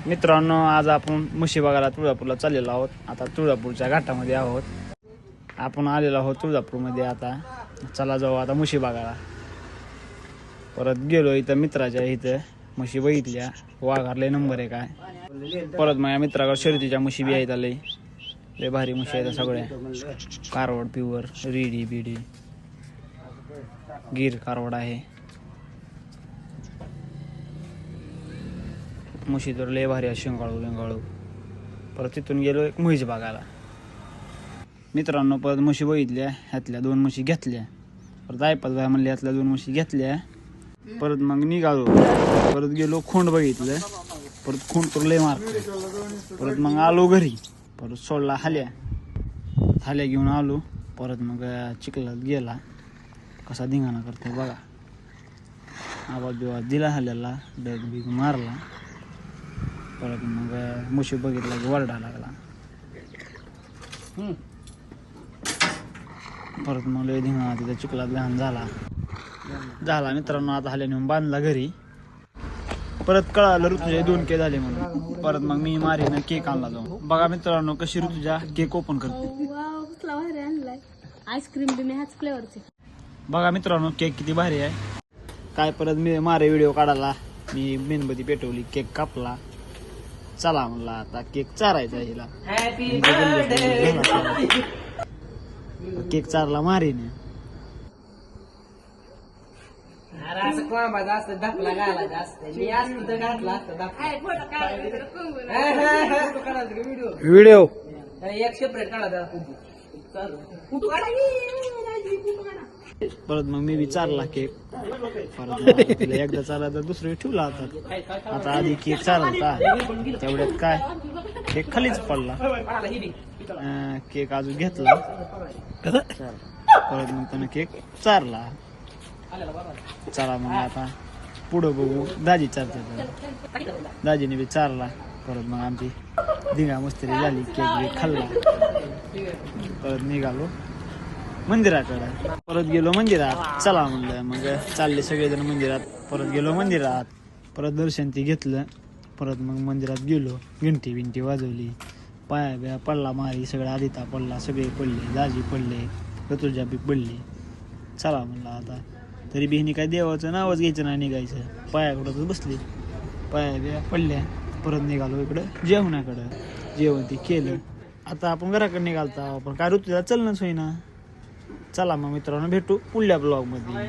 मित्रांनो, आज आपण म्हशी बघायला तुळजापूरला चाललेलो आहोत. आता तुळजापूरच्या घाटामध्ये आहोत. आपण आलेलो आहोत तुळजापूरमध्ये. आता चला जाऊ आता म्हशी बघायला. परत गेलो इथं मित्राच्या इथं म्हशी बघितल्या. वाघारले नंबर आहे काय. परत माझ्या मित्राकडे शर्यतीच्या म्हशी बी आहेत. लय भारी म्हशी आहेत सगळ्या. कारवड प्युअर, रेडी बिडी, गिर कारवड आहे. म्हशी तर लय भारी आहे, शिंगाळू बिंगाळू. परत तिथून गेलो एक म्हैस बघायला. मित्रांनो, परत म्हशी बघितल्या. ह्यातल्या 2 म्हशी घेतल्या. परत ऐपत भाई म्हणले ह्यातल्या 2 म्हशी घेतल्या. परत मग निघालो. परत गेलो खोंड बघितलं. परत खोंड तर लय मार. परत मग आलो घरी. परत सोडला हाल्या घेऊन आलो. परत मग चिखलात गेला. कसा धिंगाणा करतोय बघा. आवाज बिवाज दिला हाल्याला, डग बिग मारला. परत मग म्हशी बघितला की वरडा लागला. परत मग लय धिंगाणा तिथं चिखलात घाण झाला मित्रांनो. आता हाल्या नेऊन बांधला घरी. परत कळालं ऋतुजा 2 केक झाले म्हणून. परत मग मी मारीनं केक आणला जाऊन. बघा मित्रांनो कशी ऋतुजा केक ओपन करते. आईस्क्रीम बी मी ह्याच फ्लेवरचे. बघा मित्रांनो केक किती भारी आहे काय. परत मी मारे व्हिडिओ काढायला. मी मेणबत्ती पेटवली, केक कापला. चला म्हणला आता केक चारायचा हिला. केक चारला मारीने. व्हिडिओ परत मग मी विचारला केक. परत एकदा चारला तर दुसरी ठेवला आता आधी केक चालला तेवढ्यात काय केक खालीच पडला. केक अजून घेतला. परत मग त्यानं केक चारला. चला मग आता पुढं बघू. दाजी चारते. दाजीने बी चारला. परत मग आमची धिंगा मस्ती झाली. केक बी खाल्ला. परत निघालो मंदिराकडे. परत गेलो मंदिरात. चला म्हणलं मग चालले सगळेजण मंदिरात. परत गेलो मंदिरात. परत दर्शन ती घेतलं. परत मग मंदिरात गेलो. घंटी बिंटी वाजवली. पाया बिया पडला मारी. सगळं आदिता पडला. सगळे पडले. दाजी पडले. ऋतुजा बी पडली. चला म्हणलं आता तरी बी काय देवाचं नावच घ्यायचं नाही. निघायचं पायाकडं बसली. पाया बिया पडल्या. परत निघालो इकडं जेवणाकडं. जेवण ती केलं. आता आपण घराकडे निघालता पण काय ऋतुजा चलणंच होईना. चला मग मित्रांनो भेटू पुढल्या ब्लॉग मध्ये.